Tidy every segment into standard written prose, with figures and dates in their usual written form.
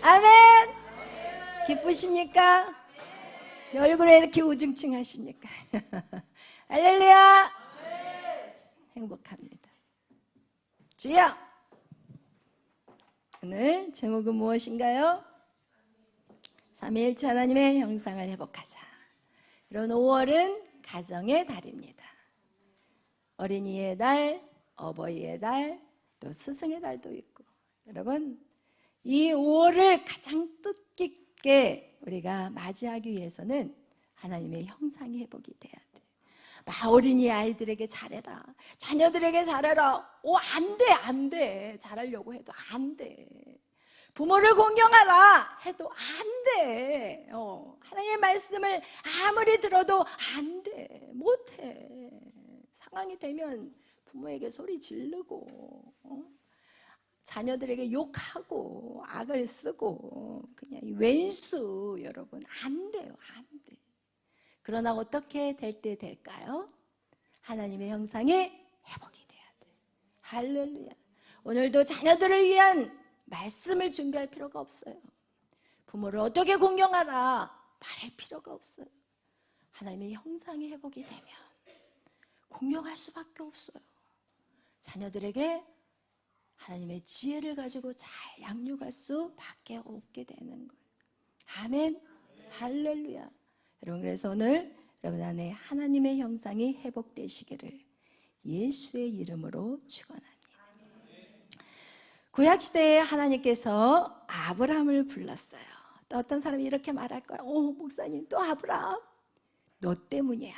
아멘. 기쁘십니까? 얼굴에 이렇게 우중충 하시니까 할렐루야. 행복합니다. 주여, 오늘 제목은 무엇인가요? 삼위일체 하나님의 형상을 회복하자. 이런 5월은 가정의 달입니다. 어린이의 달, 어버이의 달, 또 스승의 달도 있고, 여러분 이 5월을 가장 뜻깊게 우리가 맞이하기 위해서는 하나님의 형상이 회복이 돼야 돼. 막 어린이 아이들에게 잘해라, 자녀들에게 잘해라. 안 돼. 잘하려고 해도 안 돼. 부모를 공경하라 해도 안 돼. 하나님의 말씀을 아무리 들어도 안 돼. 못해. 상황이 되면 부모에게 소리 지르고, 자녀들에게 욕하고 악을 쓰고 그냥 왼수. 여러분 안 돼요. 안 돼. 그러나 어떻게 될 때 될까요? 하나님의 형상이 회복이 돼야 돼. 할렐루야. 오늘도 자녀들을 위한 말씀을 준비할 필요가 없어요. 부모를 어떻게 공경하라 말할 필요가 없어요. 하나님의 형상이 회복이 되면 공경할 수밖에 없어요. 자녀들에게 하나님의 지혜를 가지고 잘 양육할 수밖에 없게 되는 거예요. 아멘. 할렐루야. 여러분, 그래서 오늘 여러분 안에 하나님의 형상이 회복되시기를 예수의 이름으로 축원합니다. 구약시대에 하나님께서 아브라함을 불렀어요. 또 어떤 사람이 이렇게 말할 거야. 목사님, 또 아브라함? 너 때문이야.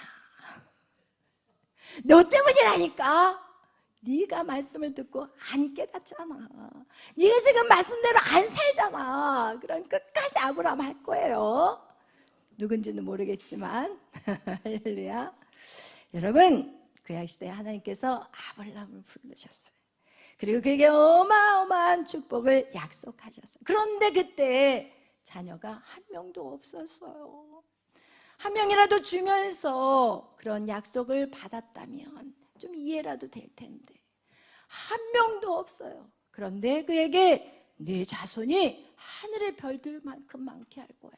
너 때문이라니까. 네가 말씀을 듣고 안 깨닫잖아. 네가 지금 말씀대로 안 살잖아. 그럼 끝까지 아브라함 할 거예요. 누군지는 모르겠지만 할렐루야. 여러분, 구약시대에 하나님께서 아브라함을 부르셨어요. 그리고 그에게 어마어마한 축복을 약속하셨어요. 그런데 그때 자녀가 한 명도 없었어요. 한 명이라도 주면서 그런 약속을 받았다면 좀 이해라도 될 텐데 한 명도 없어요. 그런데 그에게 네 자손이 하늘의 별들만큼 많게 할 거야.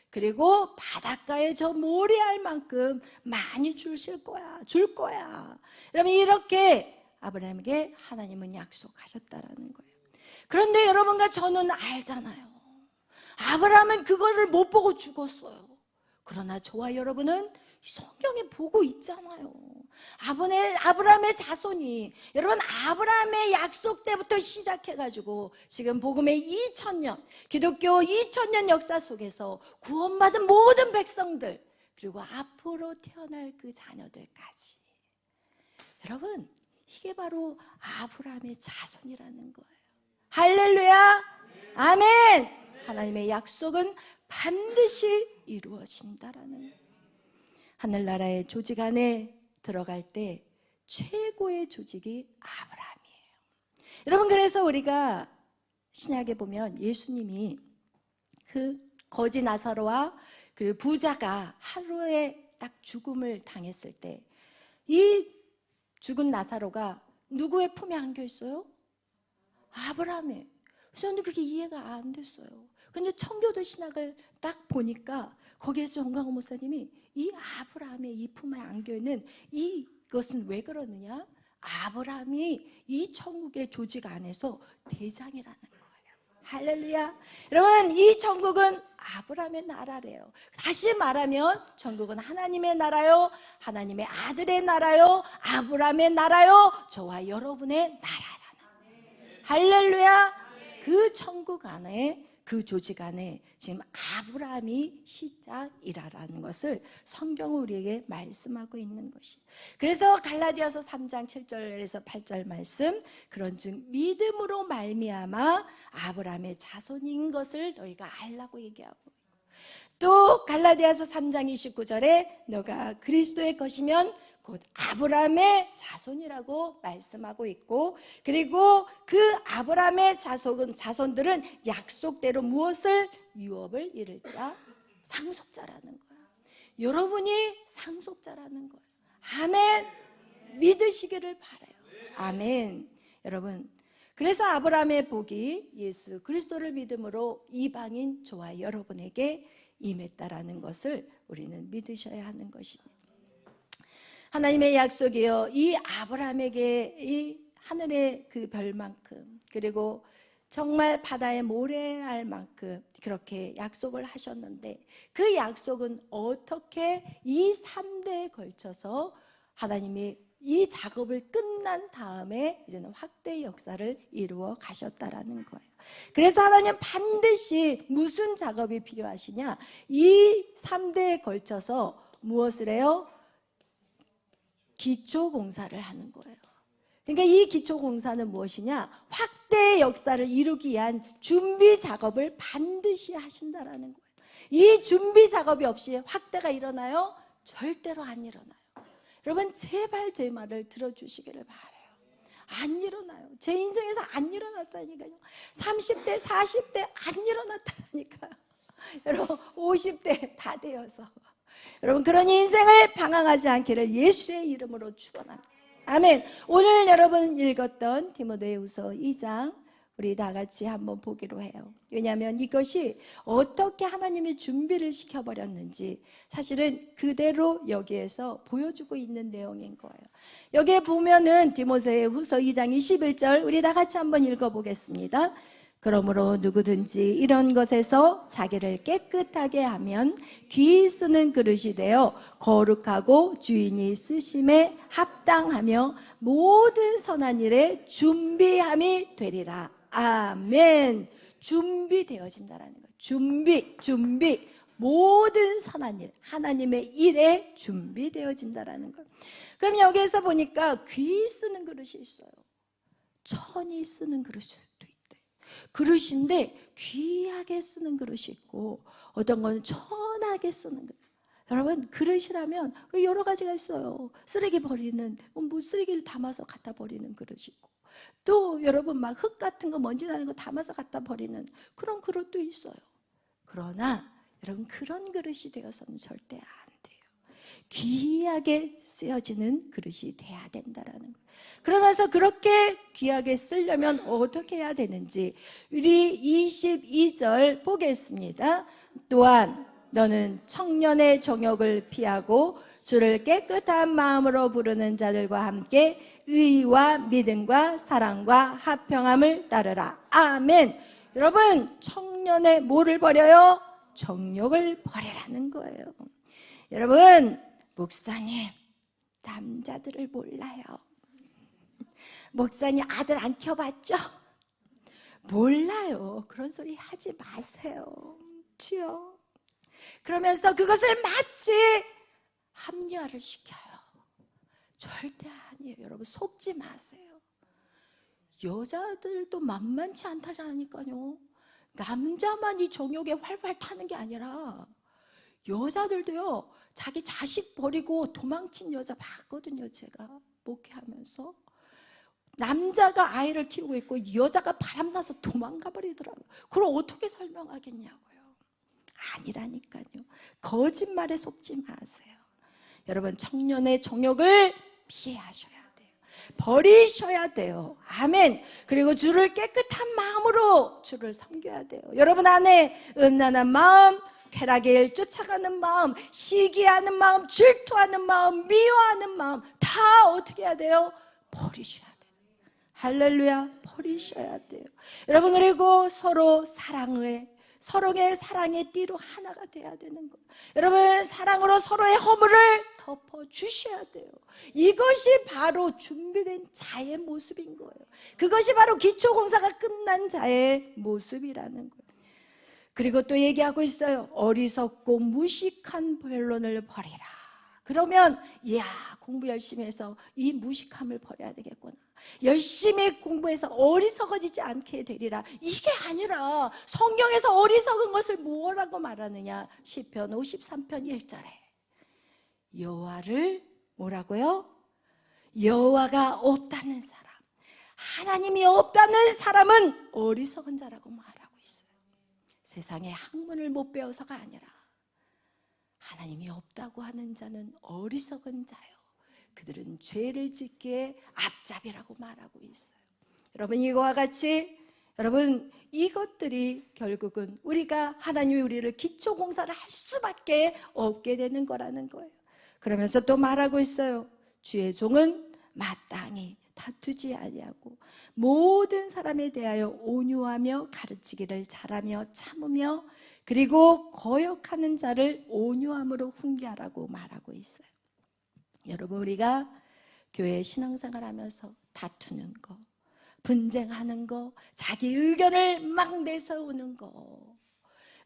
그리고 바닷가에 저 모래알 만큼 많이 줄 거야. 여러분, 이렇게 아브라함에게 하나님은 약속하셨다라는 거예요. 그런데 여러분과 저는 알잖아요. 아브라함은 그거를 못 보고 죽었어요. 그러나 저와 여러분은 성경에 보고 있잖아요. 아브라함의 자손이, 여러분, 아브라함의 약속 때부터 시작해가지고 지금 복음의 2000년, 기독교 2000년 역사 속에서 구원받은 모든 백성들, 그리고 앞으로 태어날 그 자녀들까지, 여러분, 이게 바로 아브라함의 자손이라는 거예요. 할렐루야. 아멘. 하나님의 약속은 반드시 이루어진다라는 거예요. 하늘나라의 조직 안에 들어갈 때 최고의 조직이 아브라함이에요. 여러분, 그래서 우리가 신약에 보면 예수님이 그 거지 나사로와 그 부자가 하루에 딱 죽음을 당했을 때 이 죽은 나사로가 누구의 품에 안겨 있어요? 아브라함의. 저는 그게 이해가 안 됐어요. 근데 청교도 신학을 딱 보니까 거기에서 정강호 목사님이 이 아브라함의 이 품에 안겨있는 이것은 왜 그러느냐? 아브라함이 이 천국의 조직 안에서 대장이라는 거예요. 할렐루야. 여러분, 이 천국은 아브라함의 나라래요. 다시 말하면 천국은 하나님의 나라요, 하나님의 아들의 나라요, 아브라함의 나라요, 저와 여러분의 나라라는. 할렐루야. 그 천국 안에, 그 조직 안에 지금 아브라함이 시작이라는 것을 성경은 우리에게 말씀하고 있는 것이. 그래서 갈라디아서 3장 7절에서 8절 말씀, 그런즉 믿음으로 말미암아 아브라함의 자손인 것을 너희가 알라고 얘기하고, 또 갈라디아서 3장 29절에 너가 그리스도의 것이면 곧 아브라함의 자손이라고 말씀하고 있고, 그리고 그 아브라함의 자손들은 약속대로 무엇을? 유업을 이룰 자, 상속자라는 거야. 여러분이 상속자라는 거예요. 아멘. 믿으시기를 바라요. 아멘. 여러분, 그래서 아브라함의 복이 예수 그리스도를 믿음으로 이방인 저와 여러분에게 임했다라는 것을 우리는 믿으셔야 하는 것입니다. 하나님의 약속이요, 이 아브라함에게 이 하늘의 그 별만큼, 그리고 정말 바다의 모래알 만큼 그렇게 약속을 하셨는데, 그 약속은 어떻게 이 3대에 걸쳐서 하나님이 이 작업을 끝난 다음에 이제는 확대 역사를 이루어 가셨다라는 거예요. 그래서 하나님 반드시 무슨 작업이 필요하시냐, 이 3대에 걸쳐서 무엇을 해요? 기초 공사를 하는 거예요. 그러니까 이 기초 공사는 무엇이냐? 확대의 역사를 이루기 위한 준비 작업을 반드시 하신다라는 거예요. 이 준비 작업이 없이 확대가 일어나요? 절대로 안 일어나요. 여러분, 제발 제 말을 들어주시기를 바라요. 안 일어나요. 제 인생에서 안 일어났다니까요. 30대, 40대 안 일어났다니까요. 여러분, 50대 다 되어서. 여러분, 그런 인생을 방황하지 않기를 예수의 이름으로 축원합니다. 아멘. 오늘 여러분 읽었던 디모데후서 2장 우리 다 같이 한번 보기로 해요. 왜냐하면 이것이 어떻게 하나님이 준비를 시켜버렸는지 사실은 그대로 여기에서 보여주고 있는 내용인 거예요. 여기에 보면은 디모데후서 2장 21절 우리 다 같이 한번 읽어보겠습니다. 그러므로 누구든지 이런 것에서 자기를 깨끗하게 하면 귀 쓰는 그릇이 되어 거룩하고 주인이 쓰심에 합당하며 모든 선한 일에 준비함이 되리라. 아멘. 준비되어진다라는 거예요. 준비. 모든 선한 일, 하나님의 일에 준비되어진다라는 거예요. 그럼 여기에서 보니까 귀 쓰는 그릇이 있어요. 천이 쓰는 그릇이 있어요. 그릇인데 귀하게 쓰는 그릇이 있고 어떤 건 천하게 쓰는 그릇. 여러분, 그릇이라면 여러 가지가 있어요. 쓰레기 버리는, 쓰레기를 담아서 갖다 버리는 그릇이 있고, 또 여러분 막 흙 같은 거, 먼지 나는 거 담아서 갖다 버리는 그런 그릇도 있어요. 그러나 여러분, 그런 그릇이 되어서는 절대 안 돼요. 귀하게 쓰여지는 그릇이 돼야 된다라는 거예요. 그러면서 그렇게 귀하게 쓰려면 어떻게 해야 되는지 우리 22절 보겠습니다. 또한 너는 청년의 정욕을 피하고 주를 깨끗한 마음으로 부르는 자들과 함께 의와 믿음과 사랑과 화평함을 따르라. 아멘. 여러분, 청년의 뭐를 버려요? 정욕을 버리라는 거예요. 여러분, 목사님, 남자들을 몰라요. 목사님, 아들 안 키워봤죠? 몰라요. 그런 소리 하지 마세요. 주여. 그러면서 그것을 마치 합리화를 시켜요. 절대 아니에요. 여러분, 속지 마세요. 여자들도 만만치 않다라니까요. 남자만 이 정욕에 활활 타는 게 아니라 여자들도요, 자기 자식 버리고 도망친 여자 봤거든요. 제가 목회하면서. 남자가 아이를 키우고 있고 여자가 바람나서 도망가 버리더라고요. 그걸 어떻게 설명하겠냐고요. 아니라니까요. 거짓말에 속지 마세요. 여러분, 청년의 정욕을 피하셔야 돼요. 버리셔야 돼요. 아멘. 그리고 주를 깨끗한 마음으로 주를 섬겨야 돼요. 여러분 안에 음란한 마음, 쾌락의 일 쫓아가는 마음, 시기하는 마음, 질투하는 마음, 미워하는 마음 다 어떻게 해야 돼요? 버리셔야 돼요. 할렐루야. 버리셔야 돼요. 여러분, 그리고 서로 서로의 사랑의 띠로 하나가 돼야 되는 거예요. 여러분, 사랑으로 서로의 허물을 덮어주셔야 돼요. 이것이 바로 준비된 자의 모습인 거예요. 그것이 바로 기초공사가 끝난 자의 모습이라는 거예요. 그리고 또 얘기하고 있어요. 어리석고 무식한 변론을 버리라. 그러면 이야, 공부 열심히 해서 이 무식함을 버려야 되겠구나. 열심히 공부해서 어리석어지지 않게 되리라. 이게 아니라 성경에서 어리석은 것을 뭐라고 말하느냐. 시편 53편 1절에 여호와를 뭐라고요? 여호와가 없다는 사람, 하나님이 없다는 사람은 어리석은 자라고 말하고 있어요. 세상에 학문을 못 배워서가 아니라 하나님이 없다고 하는 자는 어리석은 자요, 그들은 죄를 짓기에 앞잡이라고 말하고 있어요. 여러분 이거와 같이 여러분 이것들이 결국은 우리가 하나님이 우리를 기초공사를 할 수밖에 없게 되는 거라는 거예요. 그러면서 또 말하고 있어요. 주의 종은 마땅히 다투지 아니하고 모든 사람에 대하여 온유하며 가르치기를 잘하며 참으며 그리고 거역하는 자를 온유함으로 훈계하라고 말하고 있어요. 여러분 우리가 교회 신앙생활 하면서 다투는 거, 분쟁하는 거, 자기 의견을 막 내세우는 거,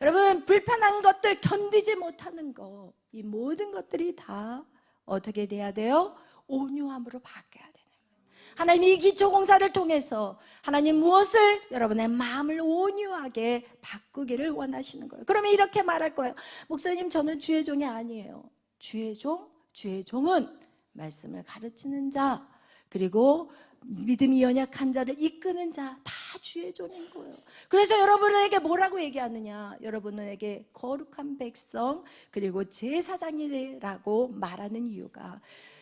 여러분 불편한 것들 견디지 못하는 거, 이 모든 것들이 다 어떻게 돼야 돼요? 온유함으로 바뀌어야 되는 거예요. 하나님이 이 기초공사를 통해서 하나님 무엇을 여러분의 마음을 온유하게 바꾸기를 원하시는 거예요. 그러면 이렇게 말할 거예요. 목사님 저는 주의 종이 아니에요. 주의 종은 말씀을 가르치는 자, 그리고 믿음이 연약한 자를 이끄는 자, 다 주의 종인 거예요. 그래서 여러분에게 뭐라고 얘기하느냐? 여러분에게 거룩한 백성 그리고 제사장이라고 말하는 이유가,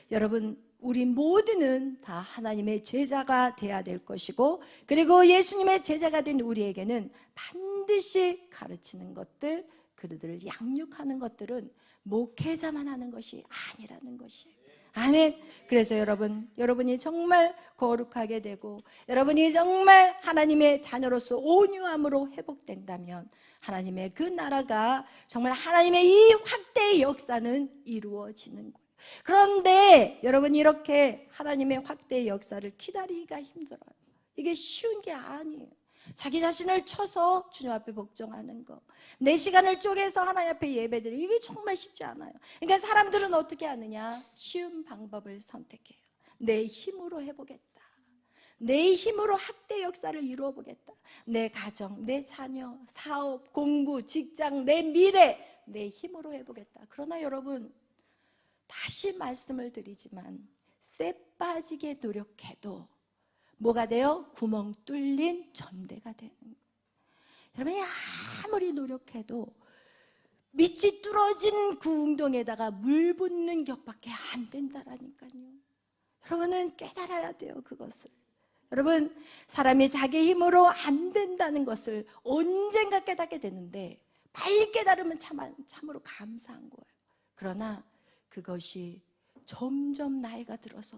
여러분 우리 모두는 다 하나님의 제자가 돼야 될 것이고, 그리고 예수님의 제자가 된 우리에게는 반드시 가르치는 것들, 그들을 양육하는 것들은 목회자만 하는 것이 아니라는 것이에요. 아멘. 그래서 여러분이 정말 거룩하게 되고 여러분이 정말 하나님의 자녀로서 온유함으로 회복된다면 하나님의 그 나라가 정말 하나님의 이 확대의 역사는 이루어지는 거예요. 그런데 여러분 이렇게 하나님의 확대의 역사를 기다리기가 힘들어요. 이게 쉬운 게 아니에요. 자기 자신을 쳐서 주님 앞에 복종하는 거, 내 시간을 쪼개서 하나님 앞에 예배드리기, 이게 정말 쉽지 않아요. 그러니까 사람들은 어떻게 하느냐? 쉬운 방법을 선택해요. 내 힘으로 해보겠다, 내 힘으로 학대 역사를 이루어보겠다, 내 가정, 내 자녀, 사업, 공부, 직장, 내 미래, 내 힘으로 해보겠다. 그러나 여러분 다시 말씀을 드리지만 쇠 빠지게 노력해도 뭐가 돼요? 구멍 뚫린 전대가 되는 거예요. 여러분이 아무리 노력해도 밑이 뚫어진 그 웅덩이에다가 물 붓는 격밖에 안 된다라니까요. 여러분은 깨달아야 돼요, 그것을. 여러분 사람이 자기 힘으로 안 된다는 것을 언젠가 깨닫게 되는데 빨리 깨달으면 참으로 감사한 거예요. 그러나 그것이 점점 나이가 들어서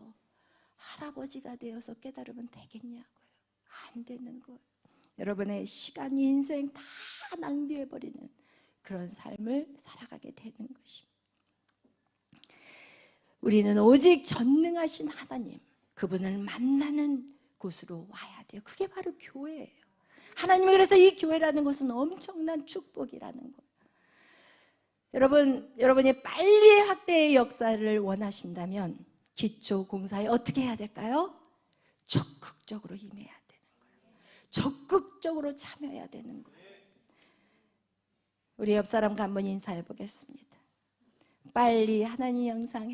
할아버지가 되어서 깨달으면 되겠냐고요. 안 되는 거예요. 여러분의 시간, 인생 다 낭비해버리는 그런 삶을 살아가게 되는 것입니다. 우리는 오직 전능하신 하나님, 그분을 만나는 곳으로 와야 돼요. 그게 바로 교회예요. 하나님이 그래서 이 교회라는 것은 엄청난 축복이라는 거예요. 여러분이 빨리 확대의 역사를 원하신다면 기초 공사에 어떻게 해야 될까요? 적극적으로 임해야 되는 거예요. 적극적으로 참여해야 되는 거예요. 우리 옆 사람과 한번 인사해 보겠습니다. 빨리 하나님 영상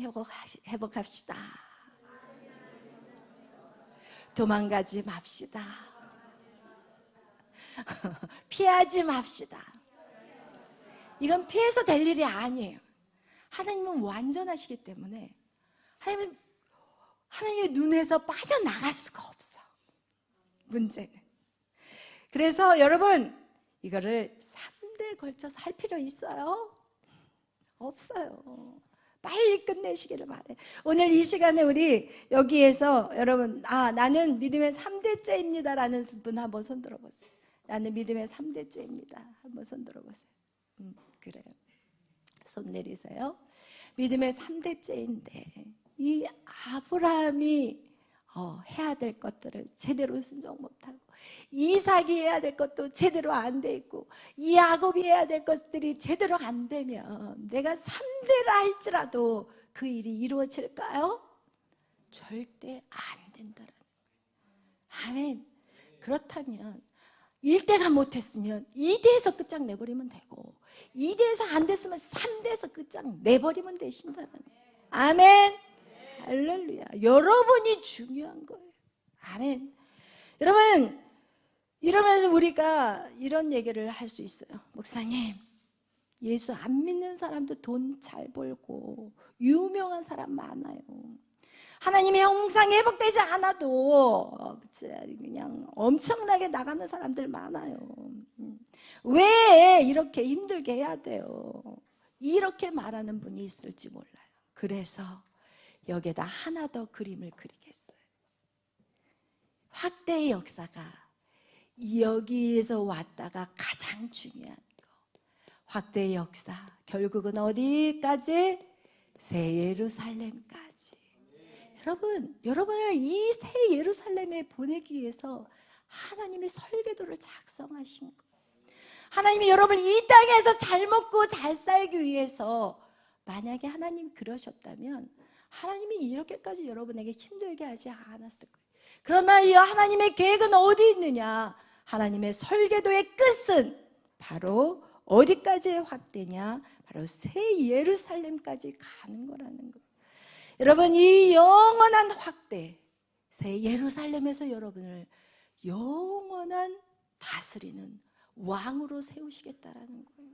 회복합시다. 도망가지 맙시다. 피하지 맙시다. 이건 피해서 될 일이 아니에요. 하나님은 완전하시기 때문에 하나님의 눈에서 빠져나갈 수가 없어. 문제는. 그래서 여러분 이거를 3대에 걸쳐서 할 필요 있어요? 없어요. 빨리 끝내시기를 바래요. 오늘 이 시간에 우리 여기에서 여러분 나는 믿음의 3대째입니다 라는 분 한번 손 들어보세요. 나는 믿음의 3대째입니다. 한번 손 들어보세요. 그래요. 손 내리세요. 믿음의 3대째인데 이 아브라함이 해야 될 것들을 제대로 순종 못하고, 이삭이 해야 될 것도 제대로 안 돼 있고, 이 야곱이 해야 될 것들이 제대로 안 되면 내가 3대라 할지라도 그 일이 이루어질까요? 절대 안 된다라는 거예요. 아멘. 그렇다면 1대가 못했으면 2대에서 끝장내버리면 되고, 2대에서 안 됐으면 3대에서 끝장내버리면 되신다는 거예요. 아멘. 할렐루야. 여러분이 중요한 거예요. 아멘. 여러분, 이러면서 우리가 이런 얘기를 할 수 있어요. 목사님, 예수 안 믿는 사람도 돈 잘 벌고 유명한 사람 많아요. 하나님의 형상이 회복되지 않아도 그냥 엄청나게 나가는 사람들 많아요. 왜 이렇게 힘들게 해야 돼요? 이렇게 말하는 분이 있을지 몰라요. 그래서 여기에다 하나 더 그림을 그리겠어요. 확대의 역사가 여기에서 왔다가 가장 중요한 거. 확대의 역사 결국은 어디까지? 새 예루살렘까지. 여러분을 이 새 예루살렘에 보내기 위해서 하나님이 설계도를 작성하신 거예요. 하나님이 여러분을 이 땅에서 잘 먹고 잘 살기 위해서, 만약에 하나님이 그러셨다면 하나님이 이렇게까지 여러분에게 힘들게 하지 않았을 거예요. 그러나 이 하나님의 계획은 어디 있느냐? 하나님의 설계도의 끝은 바로 어디까지의 확대냐? 바로 새 예루살렘까지 가는 거라는 거예요. 여러분, 이 영원한 확대, 새 예루살렘에서 여러분을 영원한 다스리는 왕으로 세우시겠다라는 거예요.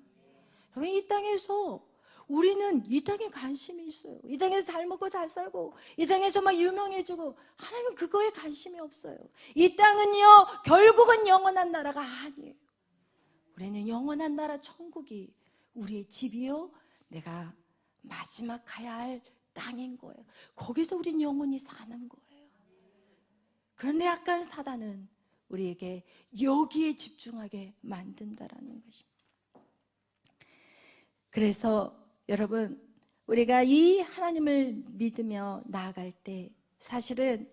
여러분, 이 땅에서 우리는 이 땅에 관심이 있어요. 이 땅에서 잘 먹고 잘 살고 이 땅에서 막 유명해지고, 하나님은 그거에 관심이 없어요. 이 땅은요 결국은 영원한 나라가 아니에요. 우리는 영원한 나라 천국이 우리의 집이요, 내가 마지막 가야 할 땅인 거예요. 거기서 우린 영원히 사는 거예요. 그런데 약간 사단은 우리에게 여기에 집중하게 만든다라는 것입니다. 그래서 여러분, 우리가 이 하나님을 믿으며 나아갈 때 사실은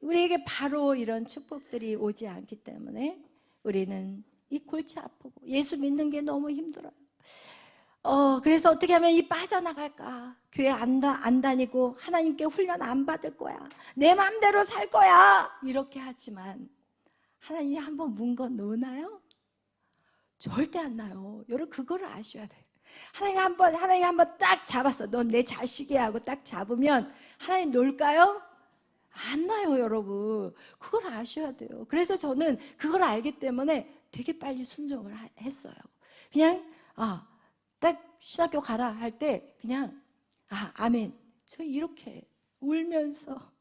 우리에게 바로 이런 축복들이 오지 않기 때문에 우리는 이 골치 아프고 예수 믿는 게 너무 힘들어요. 그래서 어떻게 하면 이 빠져나갈까? 교회 안 다니고 하나님께 훈련 안 받을 거야, 내 마음대로 살 거야, 이렇게 하지만 하나님이 한번 문거 놓나요? 절대 안 나요. 여러분, 그거를 아셔야 돼요. 하나님 한번 딱 잡았어. 넌 내 자식이야 하고 딱 잡으면 하나님 놀까요? 안 나요, 여러분. 그걸 아셔야 돼요. 그래서 저는 그걸 알기 때문에 되게 빨리 순종을 했어요. 그냥 딱 신학교 가라 할 때 그냥 아멘. 저 이렇게 울면서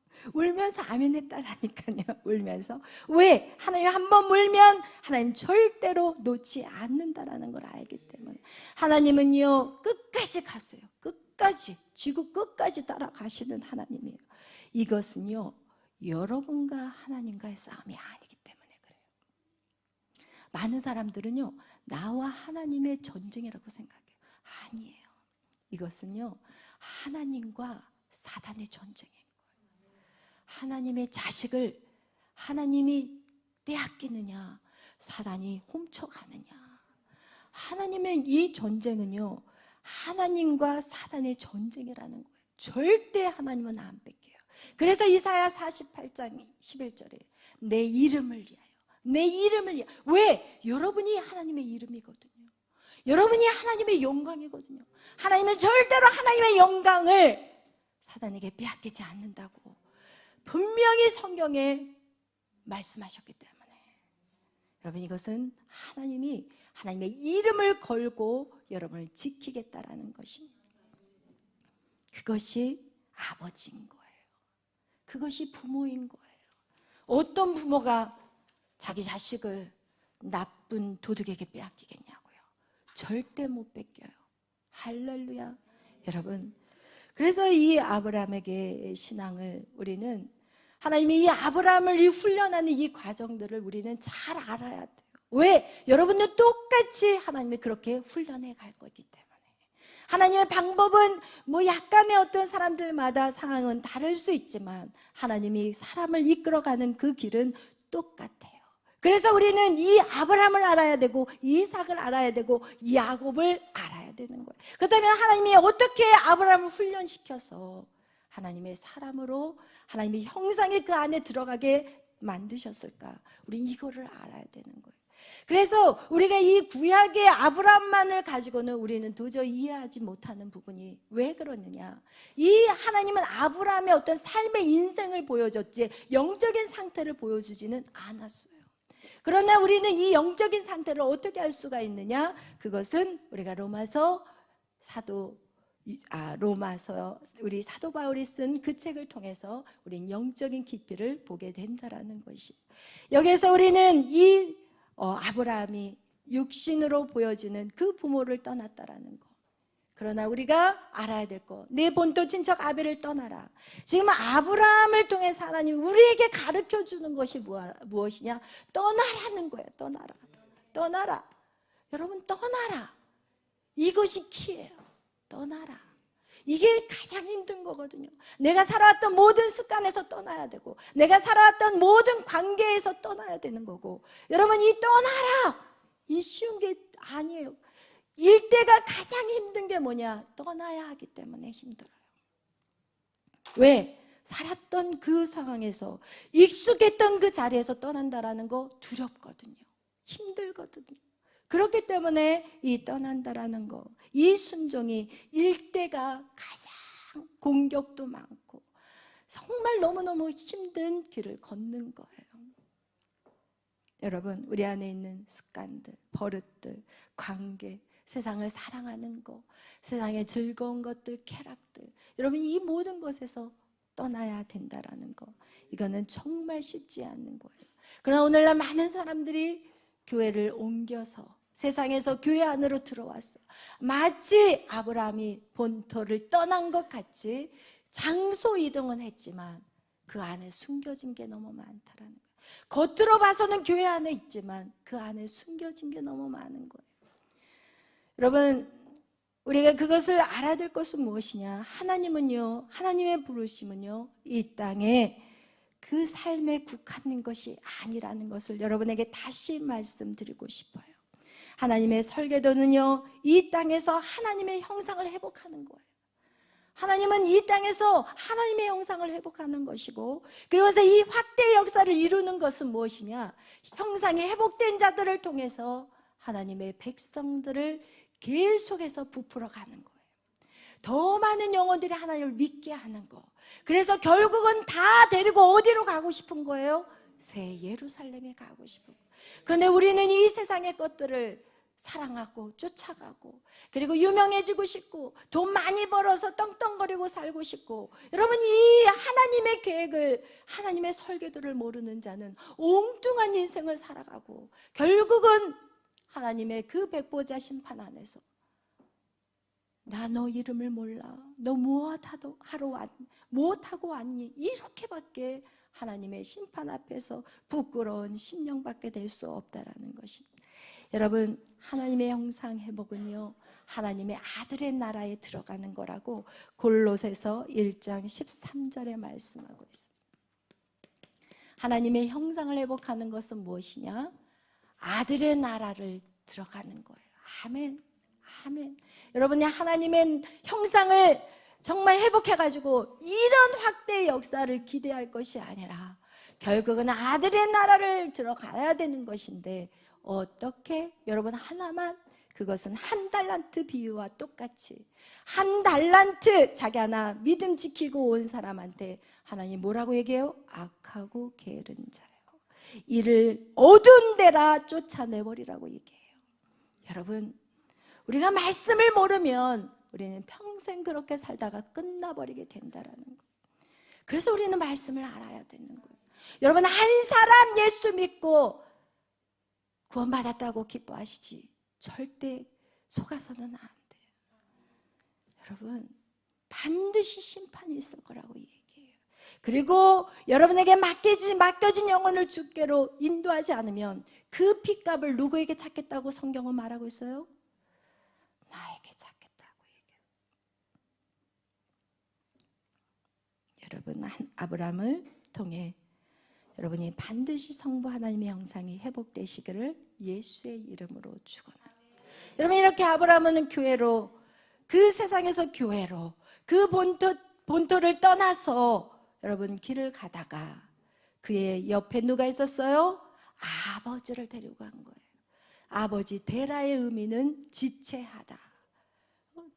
아멘 했다라니까요. 울면서. 왜? 하나님 한번 물면 하나님 절대로 놓지 않는다라는 걸 알기 때문에. 하나님은요 끝까지 가세요. 끝까지, 지구 끝까지 따라가시는 하나님이에요. 이것은요 여러분과 하나님과의 싸움이 아니기 때문에 그래요. 많은 사람들은요 나와 하나님의 전쟁이라고 생각해요. 아니에요. 이것은요 하나님과 사단의 전쟁이에요. 하나님의 자식을 하나님이 빼앗기느냐, 사단이 훔쳐가느냐. 하나님의 이 전쟁은요 하나님과 사단의 전쟁이라는 거예요. 절대 하나님은 안 뺏겨요. 그래서 이사야 48장 11절에 내 이름을 위하여, 내 이름을 위하여. 왜? 여러분이 하나님의 이름이거든요. 여러분이 하나님의 영광이거든요. 하나님은 절대로 하나님의 영광을 사단에게 빼앗기지 않는다고 분명히 성경에 말씀하셨기 때문에, 여러분, 이것은 하나님이 하나님의 이름을 걸고 여러분을 지키겠다라는 것입니다. 그것이 아버지인 거예요. 그것이 부모인 거예요. 어떤 부모가 자기 자식을 나쁜 도둑에게 빼앗기겠냐고요? 절대 못 뺏겨요. 할렐루야. 여러분, 그래서 이 아브라함에게 신앙을 우리는, 하나님이 이 아브라함을 훈련하는 이 과정들을 우리는 잘 알아야 돼요. 왜? 여러분도 똑같이 하나님이 그렇게 훈련해 갈 거기 때문에. 하나님의 방법은 약간의 어떤 사람들마다 상황은 다를 수 있지만 하나님이 사람을 이끌어가는 그 길은 똑같아요. 그래서 우리는 이 아브라함을 알아야 되고 이삭을 알아야 되고 야곱을 알아야 되는 거예요. 그렇다면 하나님이 어떻게 아브라함을 훈련시켜서 하나님의 사람으로 하나님의 형상이 그 안에 들어가게 만드셨을까? 우리 이거를 알아야 되는 거예요. 그래서 우리가 이 구약의 아브라함만을 가지고는 우리는 도저히 이해하지 못하는 부분이 왜 그러느냐? 이 하나님은 아브라함의 어떤 삶의 인생을 보여줬지 영적인 상태를 보여주지는 않았어요. 그러나 우리는 이 영적인 상태를 어떻게 알 수가 있느냐? 그것은 우리가 로마서 사도 로마서 우리 사도 바울이 쓴 그 책을 통해서 우리는 영적인 깊이를 보게 된다라는 것이, 여기에서 우리는 이 아브라함이 육신으로 보여지는 그 부모를 떠났다라는 거. 그러나 우리가 알아야 될 거, 내 본토 친척 아벨을 떠나라. 지금 아브라함을 통해서 하나님 우리에게 가르쳐 주는 것이 무엇이냐? 떠나라는 거예요. 떠나라. 여러분, 떠나라. 이것이 키예요. 떠나라. 이게 가장 힘든 거거든요. 내가 살아왔던 모든 습관에서 떠나야 되고, 내가 살아왔던 모든 관계에서 떠나야 되는 거고, 여러분, 이 떠나라, 이 쉬운 게 아니에요. 일대가 가장 힘든 게 뭐냐? 떠나야 하기 때문에 힘들어요. 왜? 살았던 그 상황에서, 익숙했던 그 자리에서 떠난다라는 거 두렵거든요. 힘들거든요. 그렇기 때문에 이 떠난다라는 거, 이 순종이 일대가 가장 공격도 많고 정말 너무너무 힘든 길을 걷는 거예요. 여러분, 우리 안에 있는 습관들, 버릇들, 관계, 세상을 사랑하는 거, 세상의 즐거운 것들, 쾌락들, 여러분, 이 모든 것에서 떠나야 된다라는 거, 이거는 정말 쉽지 않는 거예요. 그러나 오늘날 많은 사람들이 교회를 옮겨서 세상에서 교회 안으로 들어왔어. 마치 아브라함이 본토를 떠난 것 같이 장소 이동은 했지만 그 안에 숨겨진 게 너무 많다라는 거예요. 겉으로 봐서는 교회 안에 있지만 그 안에 숨겨진 게 너무 많은 거예요. 여러분, 우리가 그것을 알아야 될 것은 무엇이냐? 하나님은요, 하나님의 부르심은요, 이 땅에 그 삶에 국한된 것이 아니라는 것을 여러분에게 다시 말씀드리고 싶어요. 하나님의 설계도는요, 이 땅에서 하나님의 형상을 회복하는 거예요. 하나님은 이 땅에서 하나님의 형상을 회복하는 것이고, 그래서 이 확대 역사를 이루는 것은 무엇이냐? 형상이 회복된 자들을 통해서 하나님의 백성들을 계속해서 부풀어 가는 거예요. 더 많은 영혼들이 하나님을 믿게 하는 거. 그래서 결국은 다 데리고 어디로 가고 싶은 거예요? 새 예루살렘에 가고 싶은 거예요. 그런데 우리는 이 세상의 것들을 사랑하고 쫓아가고, 그리고 유명해지고 싶고, 돈 많이 벌어서 떵떵거리고 살고 싶고, 여러분, 이 하나님의 계획을, 하나님의 설계도를 모르는 자는 엉뚱한 인생을 살아가고 결국은 하나님의 그 백보자 심판 안에서 나 너 이름을 몰라, 너 무엇하고 왔니? 이렇게밖에 하나님의 심판 앞에서 부끄러운 심령밖에 될 수 없다라는 것입니다. 여러분, 하나님의 형상 회복은요, 하나님의 아들의 나라에 들어가는 거라고 골로새서 1장 13절에 말씀하고 있어요. 하나님의 형상을 회복하는 것은 무엇이냐? 아들의 나라를 들어가는 거예요. 아멘. 아멘. 여러분이 하나님의 형상을 정말 회복해가지고 이런 확대의 역사를 기대할 것이 아니라 결국은 아들의 나라를 들어가야 되는 것인데, 어떻게? 여러분, 하나만, 그것은 한 달란트 비유와 똑같이 한 달란트 자기 하나 믿음 지키고 온 사람한테 하나님 뭐라고 얘기해요? 악하고 게으른 자요, 이를 어두운 데라 쫓아내버리라고 얘기해요. 여러분, 우리가 말씀을 모르면 우리는 평생 그렇게 살다가 끝나버리게 된다라는 거예요. 그래서 우리는 말씀을 알아야 되는 거예요. 여러분, 한 사람 예수 믿고 구원받았다고 기뻐하시지 절대 속아서는 안 돼요. 여러분, 반드시 심판이 있을 거라고 얘기해요. 그리고 여러분에게 맡겨진 영혼을 주께로 인도하지 않으면 그 핏값을 누구에게 찾겠다고 성경은 말하고 있어요? 나에게 찾겠다고 얘기해요. 여러분, 아브라함을 통해 여러분이 반드시 성부 하나님의 형상이 회복되시기를 예수의 이름으로 축원합니다. 여러분, 이렇게 아브라함은 교회로, 그 세상에서 교회로, 그 본토를 떠나서 여러분 길을 가다가 그의 옆에 누가 있었어요? 아버지를 데리고 간 거예요. 아버지 데라의 의미는 지체하다.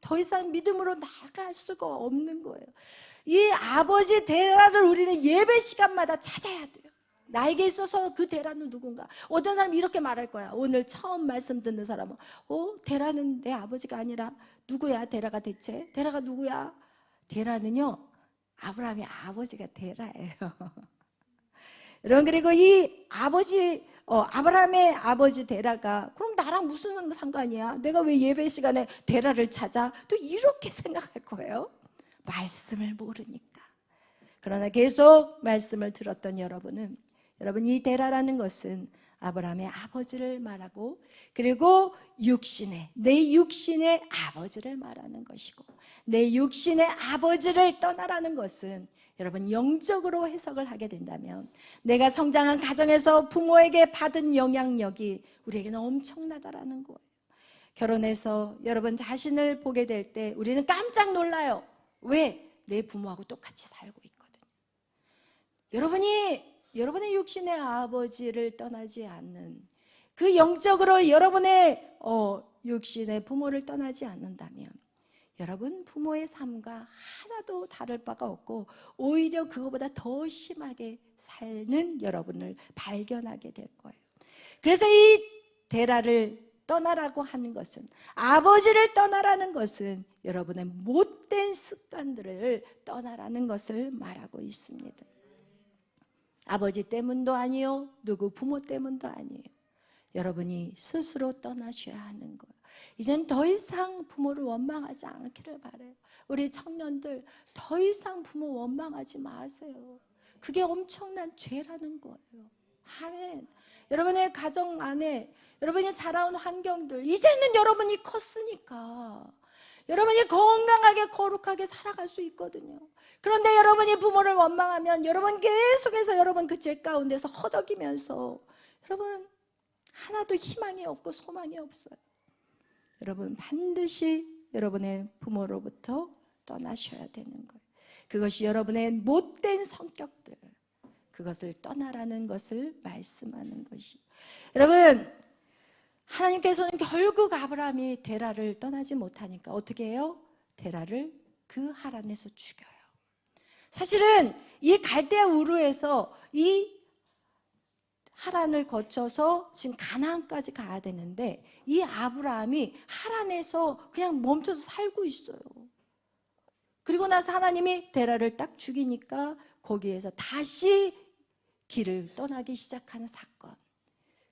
더 이상 믿음으로 나아갈 수가 없는 거예요. 이 아버지 데라를 우리는 예배 시간마다 찾아야 돼요. 나에게 있어서 그 대라는 누군가? 어떤 사람이 이렇게 말할 거야. 오늘 처음 말씀 듣는 사람은 대라는 내 아버지가 아니라 누구야? 데라가 대체? 데라가 누구야? 데라는요, 아브라함의 아버지가 데라예요. 여러분, 그리고 이 아버지, 아브라함의 아버지 데라가 그럼 나랑 무슨 상관이야? 내가 왜 예배 시간에 데라를 찾아? 또 이렇게 생각할 거예요. 말씀을 모르니까. 그러나 계속 말씀을 들었던 여러분, 이 데라라는 것은 아브라함의 아버지를 말하고, 그리고 내 육신의 아버지를 말하는 것이고, 내 육신의 아버지를 떠나라는 것은 여러분, 영적으로 해석을 하게 된다면 내가 성장한 가정에서 부모에게 받은 영향력이 우리에게는 엄청나다라는 거예요. 결혼해서 여러분 자신을 보게 될 때 우리는 깜짝 놀라요. 왜? 내 부모하고 똑같이 살고 있거든요. 여러분의 육신의 아버지를 떠나지 않는, 그 영적으로 여러분의 육신의 부모를 떠나지 않는다면 여러분 부모의 삶과 하나도 다를 바가 없고 오히려 그거보다 더 심하게 사는 여러분을 발견하게 될 거예요. 그래서 이 데라를 떠나라고 하는 것은, 아버지를 떠나라는 것은 여러분의 못된 습관들을 떠나라는 것을 말하고 있습니다. 아버지 때문도 아니요, 누구 부모 때문도 아니에요. 여러분이 스스로 떠나셔야 하는 거예요. 이젠 더 이상 부모를 원망하지 않기를 바라요. 우리 청년들 더 이상 부모 원망하지 마세요. 그게 엄청난 죄라는 거예요. 아멘. 여러분의 가정 안에 여러분이 자라온 환경들, 이제는 여러분이 컸으니까 여러분이 건강하게 거룩하게 살아갈 수 있거든요. 그런데 여러분이 부모를 원망하면 여러분 계속해서 여러분 그 죄 가운데서 허덕이면서 여러분 하나도 희망이 없고 소망이 없어요. 여러분 반드시 여러분의 부모로부터 떠나셔야 되는 거예요. 그것이 여러분의 못된 성격들, 그것을 떠나라는 것을 말씀하는 것이. 여러분, 하나님께서는 결국 아브라함이 데라를 떠나지 못하니까 어떻게 해요? 데라를 그 하란에서 죽여요. 사실은 이 갈대아 우르에서 이 하란을 거쳐서 지금 가나안까지 가야 되는데 이 아브라함이 하란에서 그냥 멈춰서 살고 있어요. 그리고 나서 하나님이 데라를 딱 죽이니까 거기에서 다시 길을 떠나기 시작하는 사건.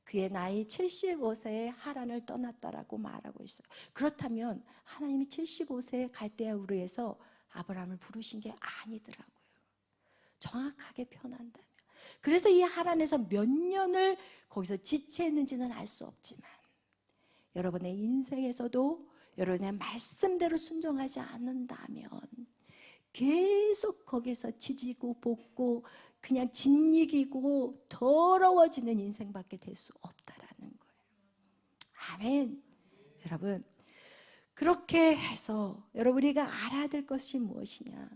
그의 나이 75세에 하란을 떠났다라고 말하고 있어요. 그렇다면 하나님이 75세에 갈대아 우르에서 아브라함을 부르신 게 아니더라고요. 정확하게 표현한다면. 그래서 이 하란에서 몇 년을 거기서 지체했는지는 알 수 없지만 여러분의 인생에서도 여러분의 말씀대로 순종하지 않는다면 계속 거기서 지지고 볶고 그냥 짓이기고 더러워지는 인생밖에 될 수 없다라는 거예요. 아멘. 여러분, 그렇게 해서 여러분 우리가 알아야 될 것이 무엇이냐?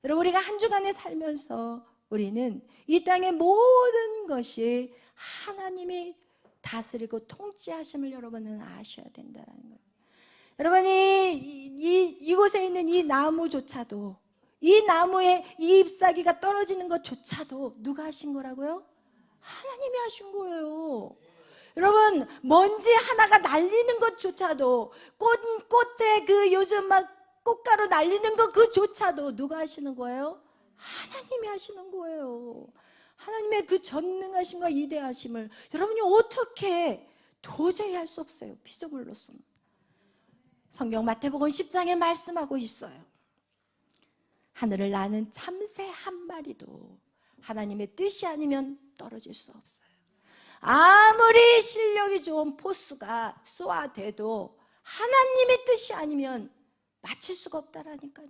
여러분 우리가 한 주간에 살면서 우리는 이 땅의 모든 것이 하나님이 다스리고 통치하심을 여러분은 아셔야 된다는 거예요. 여러분이 이곳에 있는 이 나무조차도, 이 나무에 이 잎사귀가 떨어지는 것조차도 누가 하신 거라고요? 하나님이 하신 거예요. 여러분 먼지 하나가 날리는 것조차도, 꽃에 그 요즘 막 꽃가루 날리는 것 그조차도 누가 하시는 거예요? 하나님이 하시는 거예요. 하나님의 그 전능하심과 위대하심을 여러분이 어떻게 도저히 할 수 없어요. 피조물로서는. 성경 마태복음 10장에 말씀하고 있어요. 하늘을 나는 참새 한 마리도 하나님의 뜻이 아니면 떨어질 수 없어요. 아무리 실력이 좋은 포수가 쏘아대도 하나님의 뜻이 아니면 맞출 수가 없다라니까요.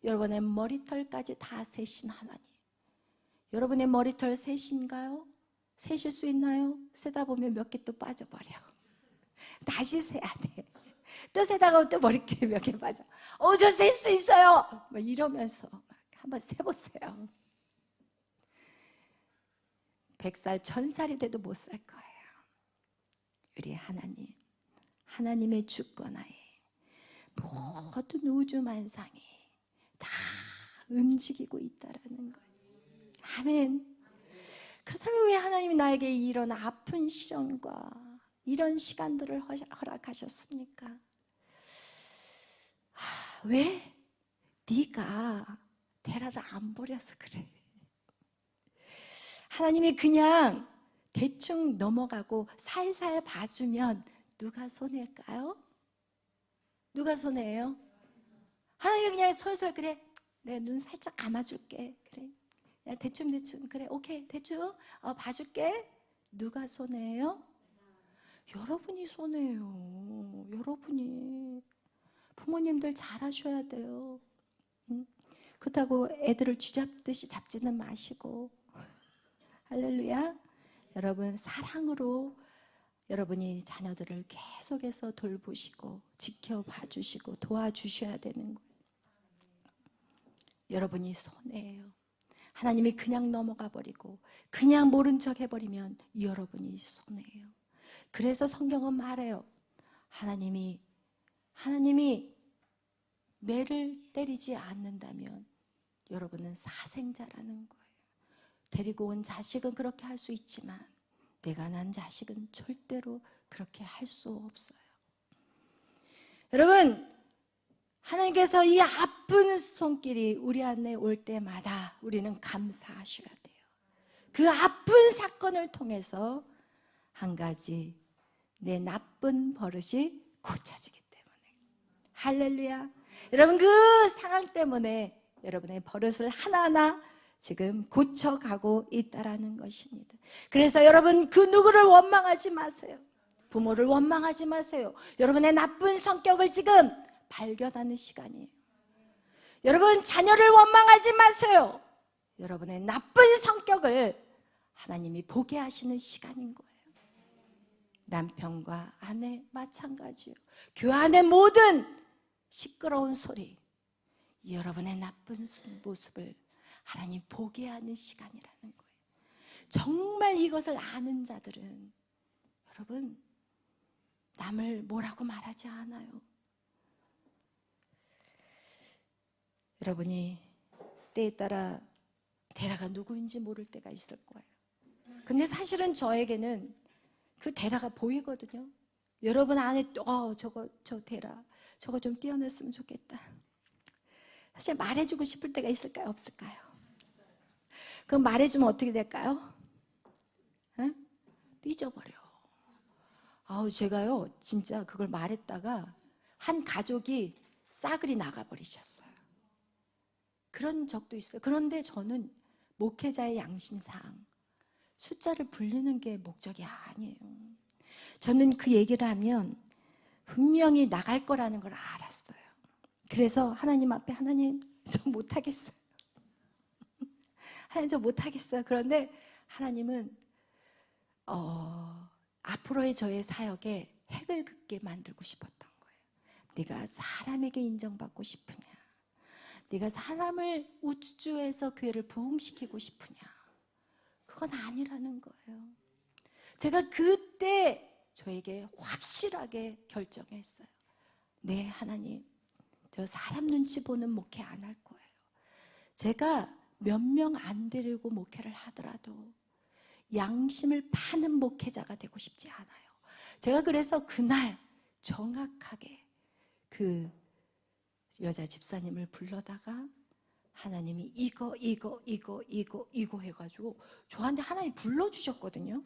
여러분의 머리털까지 다 세신 하나님. 여러분의 머리털 세신가요? 세실 수 있나요? 세다 보면 몇 개 또 빠져버려. 다시 세야 돼. 또 세다가 또 머리털 몇 개 빠져. 저 셀 수 있어요. 뭐 이러면서 한번 세보세요. 100살, 1000살이 돼도 못 살 거예요. 우리 하나님, 하나님의 주권하에 모든 우주 만상이 다 움직이고 있다라는 거예요. 아멘. 그렇다면 왜 하나님이 나에게 이런 아픈 시련과 이런 시간들을 허락하셨습니까? 왜? 네가 데라를 안 버려서 그래. 하나님이 그냥 대충 넘어가고 살살 봐주면 누가 손해일까요? 누가 손해예요? 하나님이 그냥 설설 그래, 내 눈 살짝 감아줄게, 그래, 야, 대충 그래, 오케이, 대충 봐줄게. 누가 손해예요? 여러분이 손해예요. 여러분이. 부모님들 잘하셔야 돼요. 응? 그렇다고 애들을 쥐잡듯이 잡지는 마시고. 할렐루야. 여러분, 사랑으로 여러분이 자녀들을 계속해서 돌보시고 지켜봐 주시고 도와주셔야 되는 거예요. 여러분이 손해예요. 하나님이 그냥 넘어가 버리고 그냥 모른 척 해버리면 여러분이 손해예요. 그래서 성경은 말해요. 하나님이 매를 때리지 않는다면 여러분은 사생자라는 거예요. 데리고 온 자식은 그렇게 할 수 있지만 내가 난 자식은 절대로 그렇게 할 수 없어요. 여러분, 하나님께서 이 아픈 손길이 우리 안에 올 때마다 우리는 감사하셔야 돼요. 그 아픈 사건을 통해서 한 가지, 내 나쁜 버릇이 고쳐지기 때문에. 할렐루야. 여러분, 그 상황 때문에 여러분의 버릇을 하나하나 지금 고쳐가고 있다라는 것입니다. 그래서 여러분, 그 누구를 원망하지 마세요. 부모를 원망하지 마세요. 여러분의 나쁜 성격을 지금 발견하는 시간이에요. 여러분, 자녀를 원망하지 마세요. 여러분의 나쁜 성격을 하나님이 보게 하시는 시간인 거예요. 남편과 아내 마찬가지예요. 교회 안의 모든 시끄러운 소리, 여러분의 나쁜 모습을 하나님 보게 하는 시간이라는 거예요. 정말 이것을 아는 자들은 여러분, 남을 뭐라고 말하지 않아요. 여러분이 때에 따라 데라가 누구인지 모를 때가 있을 거예요. 근데 사실은 저에게는 그 데라가 보이거든요. 여러분 안에 저 데라 저거 좀 띄어냈으면 좋겠다. 사실 말해주고 싶을 때가 있을까요? 없을까요? 그럼 말해주면 어떻게 될까요? 응? 삐져버려. 제가요 진짜 그걸 말했다가 한 가족이 싸그리 나가버리셨어요. 그런 적도 있어요. 그런데 저는 목회자의 양심상 숫자를 불리는 게 목적이 아니에요. 저는 그 얘기를 하면 분명히 나갈 거라는 걸 알았어요. 그래서 하나님 앞에, 하나님 저 못하겠어요. 하나님 저 못하겠어요. 그런데 하나님은 앞으로의 저의 사역에 핵을 긋게 만들고 싶었던 거예요. 네가 사람에게 인정받고 싶으냐, 네가 사람을 우쭈쭈해서 교회를 부흥시키고 싶으냐, 그건 아니라는 거예요. 제가 그때 저에게 확실하게 결정했어요. 네, 하나님, 저 사람 눈치 보는 목회 안 할 거예요. 제가 몇 명 안 데리고 목회를 하더라도 양심을 파는 목회자가 되고 싶지 않아요. 제가 그래서 그날 정확하게 그 여자 집사님을 불러다가 하나님이 이거 해가지고 저한테 하나님 불러주셨거든요.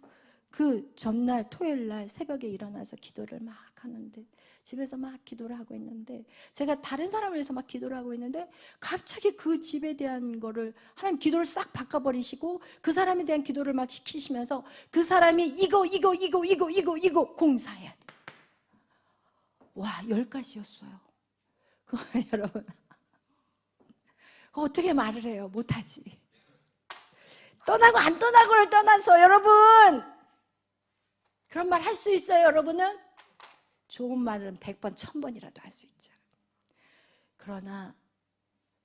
그 전날 토요일날 새벽에 일어나서 기도를 막 하는데, 집에서 막 기도를 하고 있는데, 제가 다른 사람을 위해서 막 기도를 하고 있는데 갑자기 그 집에 대한 거를 하나님 기도를 싹 바꿔버리시고 그 사람에 대한 기도를 막 시키시면서 그 사람이 이거 공사해야 돼. 와, 10가지였어요. 여러분, 어떻게 말을 해요? 못하지. 떠나고 안 떠나고를 떠나서 여러분, 그런 말 할 수 있어요? 여러분은? 좋은 말은 100번, 1000번이라도 할 수 있죠. 그러나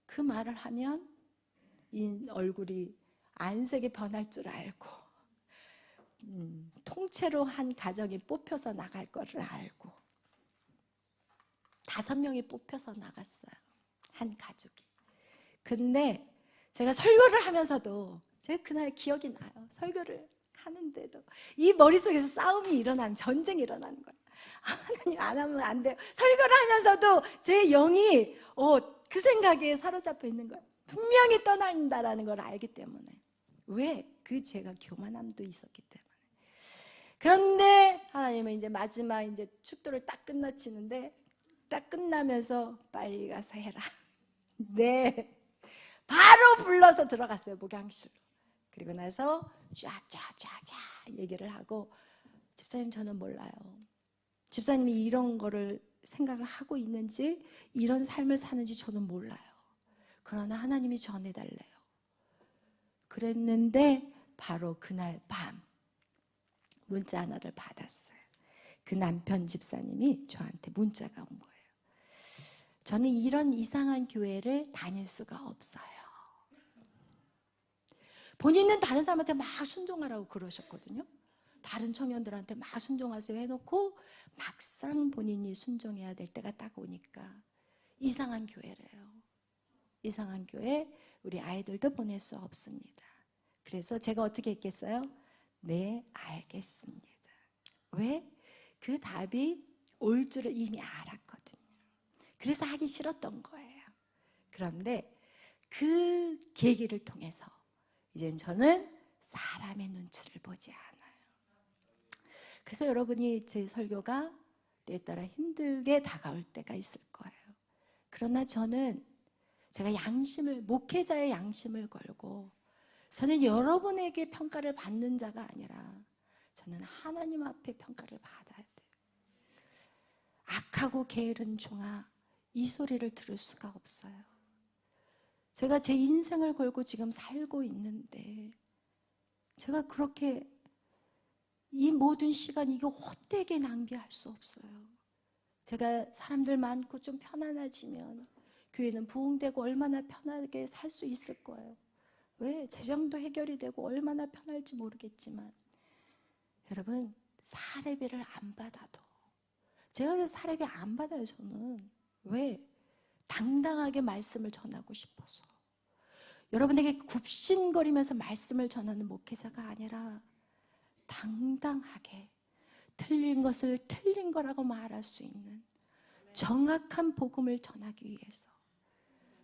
그 말을 하면 이 얼굴이 안색이 변할 줄 알고, 통째로 한 가정이 뽑혀서 나갈 거를 알고 5명이 뽑혀서 나갔어요. 한 가족이. 근데 제가 설교를 하면서도 제가 그날 기억이 나요. 설교를 하는데도 이 머릿속에서 싸움이 일어나는, 전쟁이 일어나는 거예요. 하나님 안 하면 안 돼요. 설교를 하면서도 제 영이 그 생각에 사로잡혀 있는 거예요. 분명히 떠난다라는 걸 알기 때문에. 왜? 그 제가 교만함도 있었기 때문에. 그런데 하나님은 이제 마지막 이제 축도를 딱 끝마치는데, 딱 끝나면서 빨리 가서 해라. 네. 바로 불러서 들어갔어요, 목양실로. 그리고 나서 쫙쫙쫙쫙 얘기를 하고, 집사님 저는 몰라요. 집사님이 이런 거를 생각을 하고 있는지, 이런 삶을 사는지 저는 몰라요. 그러나 하나님이 전해달래요. 그랬는데 바로 그날 밤 문자 하나를 받았어요. 그 남편 집사님이 저한테 문자가 온 거예요. 저는 이런 이상한 교회를 다닐 수가 없어요. 본인은 다른 사람한테 막 순종하라고 그러셨거든요. 다른 청년들한테 막 순종하세요 해놓고 막상 본인이 순종해야 될 때가 딱 오니까 이상한 교회래요. 이상한 교회 우리 아이들도 보낼 수 없습니다. 그래서 제가 어떻게 했겠어요? 네, 알겠습니다. 왜? 그 답이 올 줄을 이미 알았거든요. 그래서 하기 싫었던 거예요. 그런데 그 계기를 통해서 이젠 저는 사람의 눈치를 보지 않아요. 그래서 여러분이 제 설교가 때에 따라 힘들게 다가올 때가 있을 거예요. 그러나 저는 제가 목회자의 양심을 걸고, 저는 여러분에게 평가를 받는 자가 아니라 저는 하나님 앞에 평가를 받아야 돼요. 악하고 게으른 종아, 이 소리를 들을 수가 없어요. 제가 제 인생을 걸고 지금 살고 있는데 제가 그렇게 이 모든 시간 이거 헛되게 낭비할 수 없어요. 제가 사람들 많고 좀 편안해지면 교회는 부흥되고 얼마나 편하게 살 수 있을 거예요. 왜? 재정도 해결이 되고 얼마나 편할지 모르겠지만, 여러분 사례비를 안 받아도, 제가 왜 사례비 안 받아요 저는? 왜? 당당하게 말씀을 전하고 싶어서. 여러분에게 굽신거리면서 말씀을 전하는 목회자가 아니라 당당하게 틀린 것을 틀린 거라고 말할 수 있는 정확한 복음을 전하기 위해서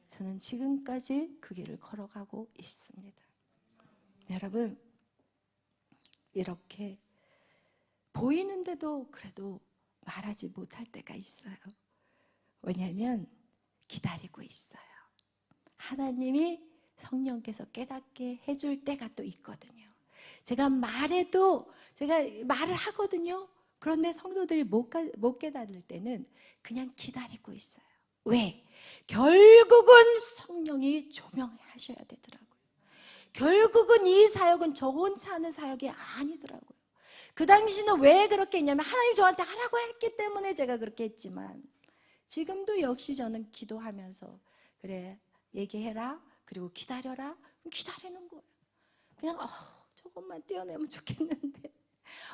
저는 지금까지 그 길을 걸어가고 있습니다. 여러분, 이렇게 보이는데도 그래도 말하지 못할 때가 있어요. 왜냐하면 기다리고 있어요. 하나님이 성령께서 깨닫게 해줄 때가 또 있거든요. 제가 말해도 제가 말을 하거든요. 그런데 성도들이 못 깨달을 때는 그냥 기다리고 있어요. 왜? 결국은 성령이 조명하셔야 되더라고요. 결국은 이 사역은 저 혼자 하는 사역이 아니더라고요. 그 당시는 왜 그렇게 했냐면 하나님 저한테 하라고 했기 때문에 제가 그렇게 했지만, 지금도 역시 저는 기도하면서 그래 얘기해라, 그리고 기다려라, 기다리는 거예요. 그냥 저것만 떼어내면 좋겠는데,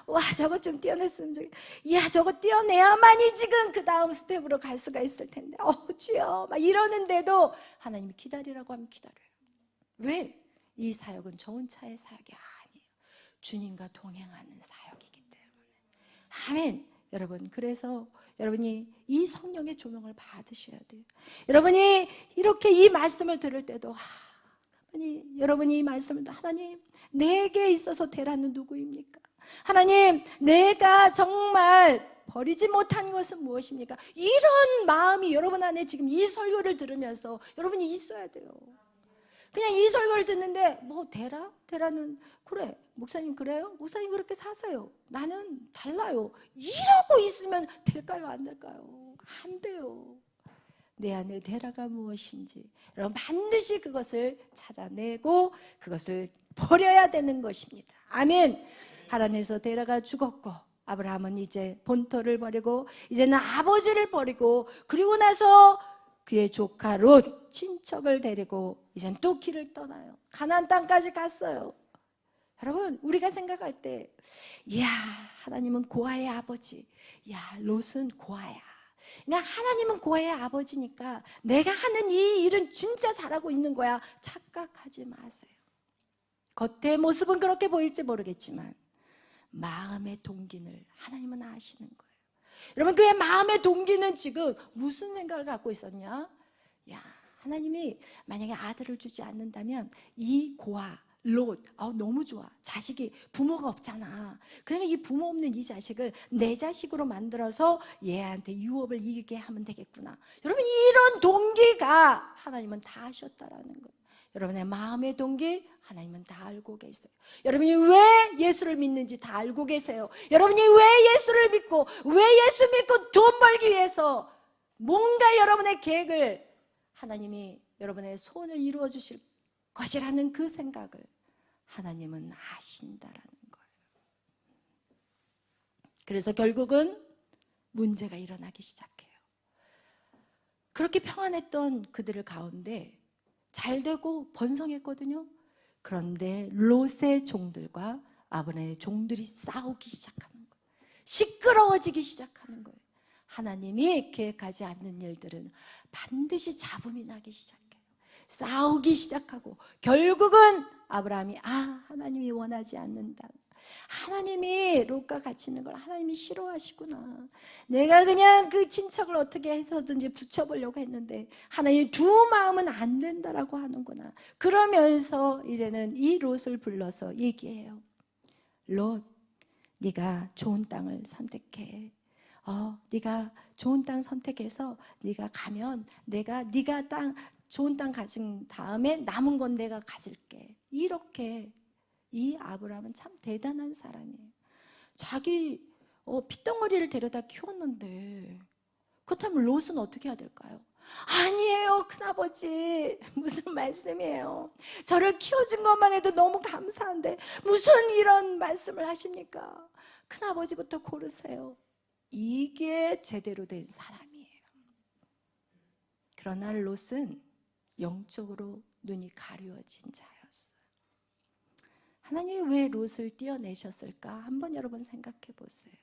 와 저거 좀 떼어냈으면 좋겠는데, 야 저거 떼어내야만이 지금 그 다음 스텝으로 갈 수가 있을 텐데, 주여 막 이러는데도 하나님이 기다리라고 하면 기다려요. 왜? 이 사역은 저 혼자의 사역이 아니에요. 주님과 동행하는 사역이기 때문에. 아멘. 여러분, 그래서 여러분이 이 성령의 조명을 받으셔야 돼요. 여러분이 이렇게 이 말씀을 들을 때도 여러분이 이 말씀을, 하나님 내게 있어서 대라는 누구입니까? 하나님 내가 정말 버리지 못한 것은 무엇입니까? 이런 마음이 여러분 안에 지금 이 설교를 들으면서 여러분이 있어야 돼요. 그냥 이 설교를 듣는데 대라는 그래 목사님 그래요? 목사님 그렇게 사세요. 나는 달라요. 이러고 있으면 될까요? 안 될까요? 안 돼요. 내 안에 대라가 무엇인지 여러분 반드시 그것을 찾아내고 그것을 버려야 되는 것입니다. 아멘. 하란에서 데라가 죽었고 아브라함은 이제 본토를 버리고 이제는 아버지를 버리고, 그리고 나서 그의 조카 롯 친척을 데리고 이젠 또 길을 떠나요. 가나안 땅까지 갔어요. 여러분 우리가 생각할 때 이야 하나님은 고아의 아버지, 야 롯은 고아야, 그러니까 하나님은 고아의 아버지니까 내가 하는 이 일은 진짜 잘하고 있는 거야 착각하지 마세요. 겉의 모습은 그렇게 보일지 모르겠지만 마음의 동기를 하나님은 아시는 거예요. 여러분, 그의 마음의 동기는 지금 무슨 생각을 갖고 있었냐? 야, 하나님이 만약에 아들을 주지 않는다면 이 고아 롯, 너무 좋아. 자식이 부모가 없잖아. 그러니까 이 부모 없는 이 자식을 내 자식으로 만들어서 얘한테 유업을 이기게 하면 되겠구나. 여러분, 이런 동기가 하나님은 다 아셨다라는 거예요. 여러분의 마음의 동기 하나님은 다 알고 계세요. 여러분이 왜 예수를 믿는지 다 알고 계세요. 여러분이 왜 예수를 믿고, 왜 예수 믿고 돈 벌기 위해서 뭔가 여러분의 계획을 하나님이 여러분의 소원을 이루어 주실 것이라는 그 생각을 하나님은 아신다라는 거예요. 그래서 결국은 문제가 일어나기 시작해요. 그렇게 평안했던 그들을 가운데 잘 되고 번성했거든요. 그런데 롯의 종들과 아브라함의 종들이 싸우기 시작하는 거예요. 시끄러워지기 시작하는 거예요. 하나님이 계획하지 않는 일들은 반드시 잡음이 나기 시작해요. 싸우기 시작하고 결국은 아브라함이 하나님이 원하지 않는다. 하나님이 롯과 같이 있는 걸 하나님이 싫어하시구나. 내가 그냥 그 친척을 어떻게 해서든지 붙여보려고 했는데 하나님 두 마음은 안 된다라고 하는구나. 그러면서 이제는 이 롯을 불러서 얘기해요. 롯, 네가 좋은 땅을 선택해. 네가 좋은 땅 선택해서 네가 가면 네가 좋은 땅 가진 다음에 남은 건 내가 가질게. 이렇게. 이 아브라함은 참 대단한 사람이에요. 자기 핏덩어리를 데려다 키웠는데 그렇다면 롯은 어떻게 해야 될까요? 아니에요, 큰아버지. 무슨 말씀이에요? 저를 키워준 것만 해도 너무 감사한데 무슨 이런 말씀을 하십니까? 큰아버지부터 고르세요. 이게 제대로 된 사람이에요. 그러나 롯은 영적으로 눈이 가려진 자였어요. 하나님이 왜 롯을 떼어내셨을까? 한번 여러분 생각해 보세요.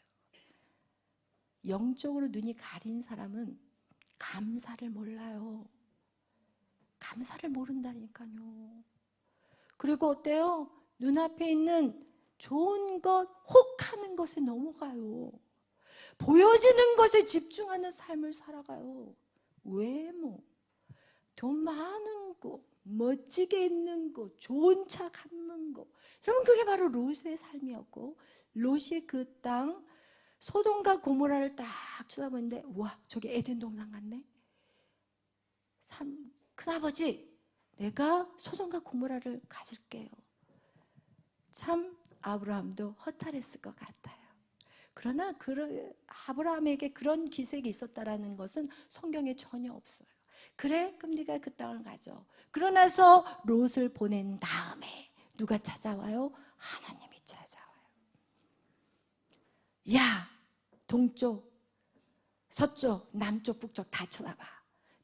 영적으로 눈이 가린 사람은 감사를 몰라요. 감사를 모른다니까요. 그리고 어때요? 눈앞에 있는 좋은 것, 혹하는 것에 넘어가요. 보여지는 것에 집중하는 삶을 살아가요. 외모, 돈 많은 거, 멋지게 입는 거, 좋은 차 갖는 거. 여러분, 그게 바로 롯의 삶이었고, 롯이 그 땅 소돔과 고모라를 딱 쳐다보는데, 와, 저기 에덴 동산 같네. 큰아버지, 내가 소돔과 고모라를 가질게요. 참 아브라함도 허탈했을 것 같아요. 그러나 아브라함에게 그런 기색이 있었다라는 것은 성경에 전혀 없어요. 그래? 그럼 네가 그 땅을 가져. 그러나서 롯을 보낸 다음에 누가 찾아와요? 하나님이 찾아와요. 야, 동쪽, 서쪽, 남쪽, 북쪽 다 쳐다봐.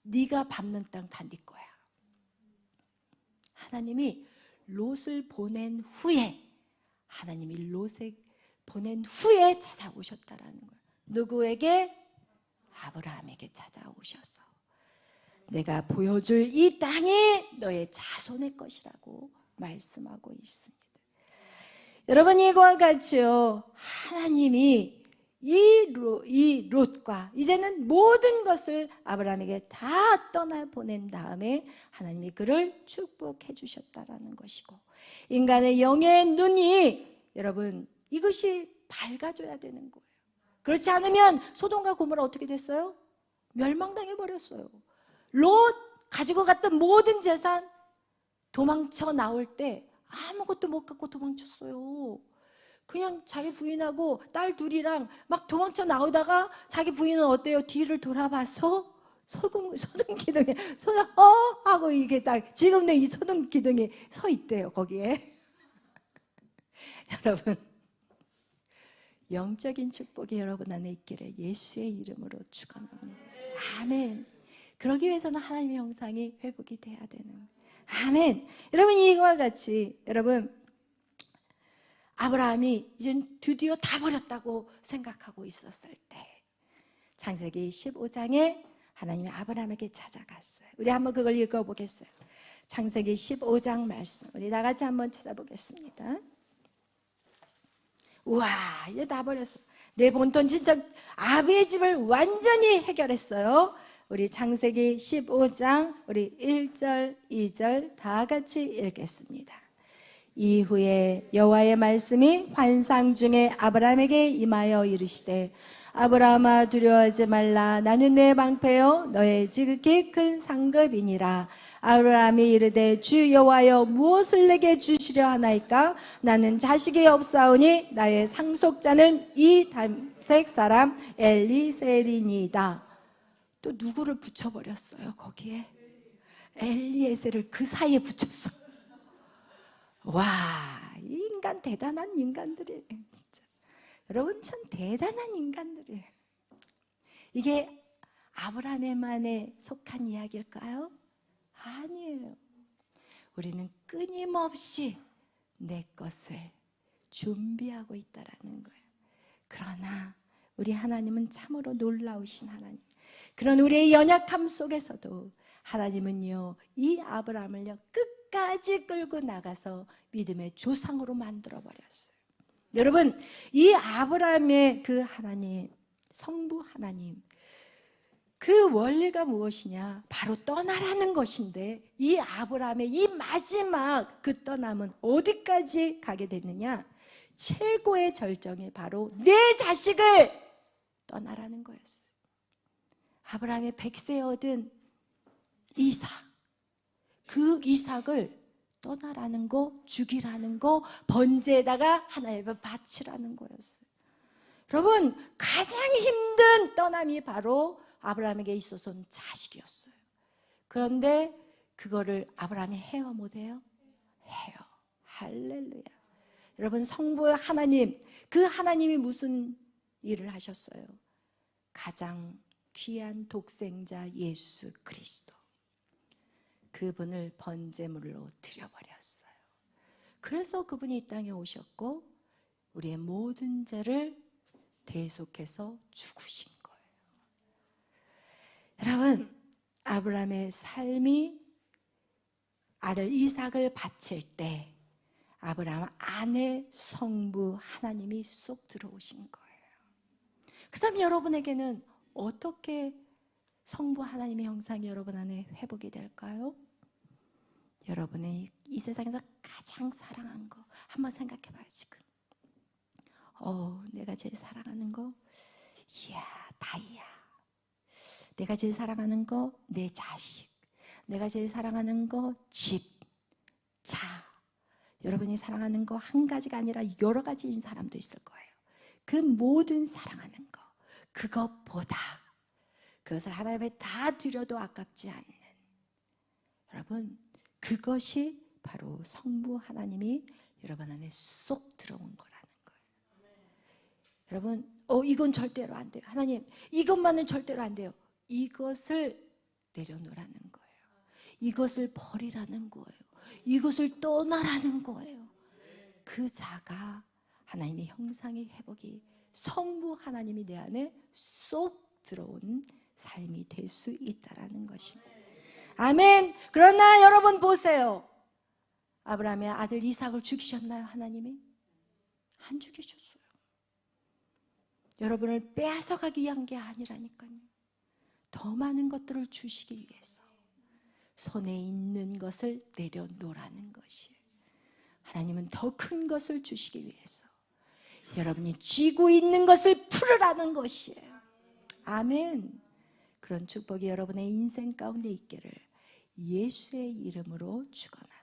네가 밟는 땅 다 네 거야. 하나님이 롯을 보낸 후에 찾아오셨다라는 거예요. 누구에게? 아브라함에게 찾아오셔서 내가 보여줄 이 땅이 너의 자손의 것이라고 말씀하고 있습니다. 여러분, 이와 같이요, 하나님이 이 롯과 이제는 모든 것을 아브라함에게 다 떠나보낸 다음에 하나님이 그를 축복해 주셨다라는 것이고, 인간의 영의 눈이 여러분 이것이 밝아져야 되는 거예요. 그렇지 않으면 소돔과 고모라 어떻게 됐어요? 멸망당해 버렸어요. 롯 가지고 갔던 모든 재산 도망쳐 나올 때 아무것도 못 갖고 도망쳤어요. 그냥 자기 부인하고 딸 둘이랑 막 도망쳐 나오다가 자기 부인은 어때요? 뒤를 돌아봐서 소등기둥에 하고 이게 딱 지금도 이 소등기둥에 서 있대요, 거기에. 여러분, 영적인 축복이 여러분 안에 있기를 예수의 이름으로 축원합니다. 아멘. 그러기 위해서는 하나님의 형상이 회복이 돼야 되는. 아멘. 여러분, 이거와 같이 여러분 아브라함이 이제 드디어 다 버렸다고 생각하고 있었을 때 창세기 15장에 하나님이 아브라함에게 찾아갔어요. 우리 한번 그걸 읽어보겠어요. 창세기 15장 말씀 우리 다 같이 한번 찾아보겠습니다. 우와, 이제 다 버렸어. 내 본토 친척 아비의 집을 완전히 해결했어요. 우리 창세기 15장 우리 1절 2절 다 같이 읽겠습니다. 이후에 여호와의 말씀이 환상 중에 아브라함에게 임하여 이르시되 아브라함아 두려워하지 말라. 나는 내 방패요 너의 지극히 큰 상급이니라. 아브라함이 이르되 주 여호와여 무엇을 내게 주시려 하나이까? 나는 자식이 없사오니 나의 상속자는 이 담색 사람 엘리셀이니이다. 또 누구를 붙여버렸어요 거기에? 엘리에셀을 그 사이에 붙였어. 와, 이 인간 대단한 인간들이에요 진짜. 여러분 참 대단한 인간들이에요. 이게 아브라함에만에 속한 이야기일까요? 아니에요. 우리는 끊임없이 내 것을 준비하고 있다라는 거예요. 그러나 우리 하나님은 참으로 놀라우신 하나님. 그런 우리의 연약함 속에서도 하나님은요, 이 아브라함을요 끝까지 끌고 나가서 믿음의 조상으로 만들어 버렸어요. 여러분, 이 아브라함의 그 하나님, 성부 하나님, 그 원리가 무엇이냐? 바로 떠나라는 것인데, 이 아브라함의 이 마지막 그 떠남은 어디까지 가게 됐느냐? 최고의 절정이 바로 내 자식을 떠나라는 거였어요. 아브라함의 100세 얻은 이삭, 그 이삭을 떠나라는 거, 죽이라는 거, 번제에다가 하나님께 바치라는 거였어요. 여러분, 가장 힘든 떠남이 바로 아브라함에게 있어서는 자식이었어요. 그런데 그거를 아브라함이 해요, 못해요? 해요. 할렐루야. 여러분, 성부 하나님, 그 하나님이 무슨 일을 하셨어요? 가장 귀한 독생자 예수 그리스도, 그분을 번제물로 드려버렸어요. 그래서 그분이 이 땅에 오셨고 우리의 모든 죄를 대속해서 죽으신 거예요. 여러분, 아브라함의 삶이 아들 이삭을 바칠 때 아브라함 안에 성부 하나님이 쏙 들어오신 거예요. 그 다음 여러분에게는 어떻게 성부 하나님의 형상이 여러분 안에 회복이 될까요? 여러분의 이 세상에서 가장 사랑한 거 한번 생각해 봐요. 지금 내가 제일 사랑하는 거, 이야 다이야. 내가 제일 사랑하는 거 내 자식, 내가 제일 사랑하는 거 집, 차. 여러분이 사랑하는 거 한 가지가 아니라 여러 가지인 사람도 있을 거예요. 그 모든 사랑하는 거, 그것보다 그것을 하나님께 다 드려도 아깝지 않는, 여러분, 그것이 바로 성부 하나님이 여러분 안에 쏙 들어온 거라는 거예요. 여러분, 이건 절대로 안 돼요. 하나님, 이것만은 절대로 안 돼요. 이것을 내려놓으라는 거예요. 이것을 버리라는 거예요. 이것을 떠나라는 거예요. 그 자가 하나님의 형상의 회복이, 성부 하나님이 내 안에 쏙 들어온 삶이 될 수 있다라는 것입니다. 아멘. 그러나 여러분 보세요. 아브라함의 아들 이삭을 죽이셨나요? 하나님이? 안 죽이셨어요. 여러분을 빼앗아가기 위한 게 아니라니까요. 더 많은 것들을 주시기 위해서 손에 있는 것을 내려놓으라는 것이에요. 하나님은 더 큰 것을 주시기 위해서 여러분이 쥐고 있는 것을 풀으라는 것이에요. 아멘. 그런 축복이 여러분의 인생 가운데 있기를 예수의 이름으로 축원합니다.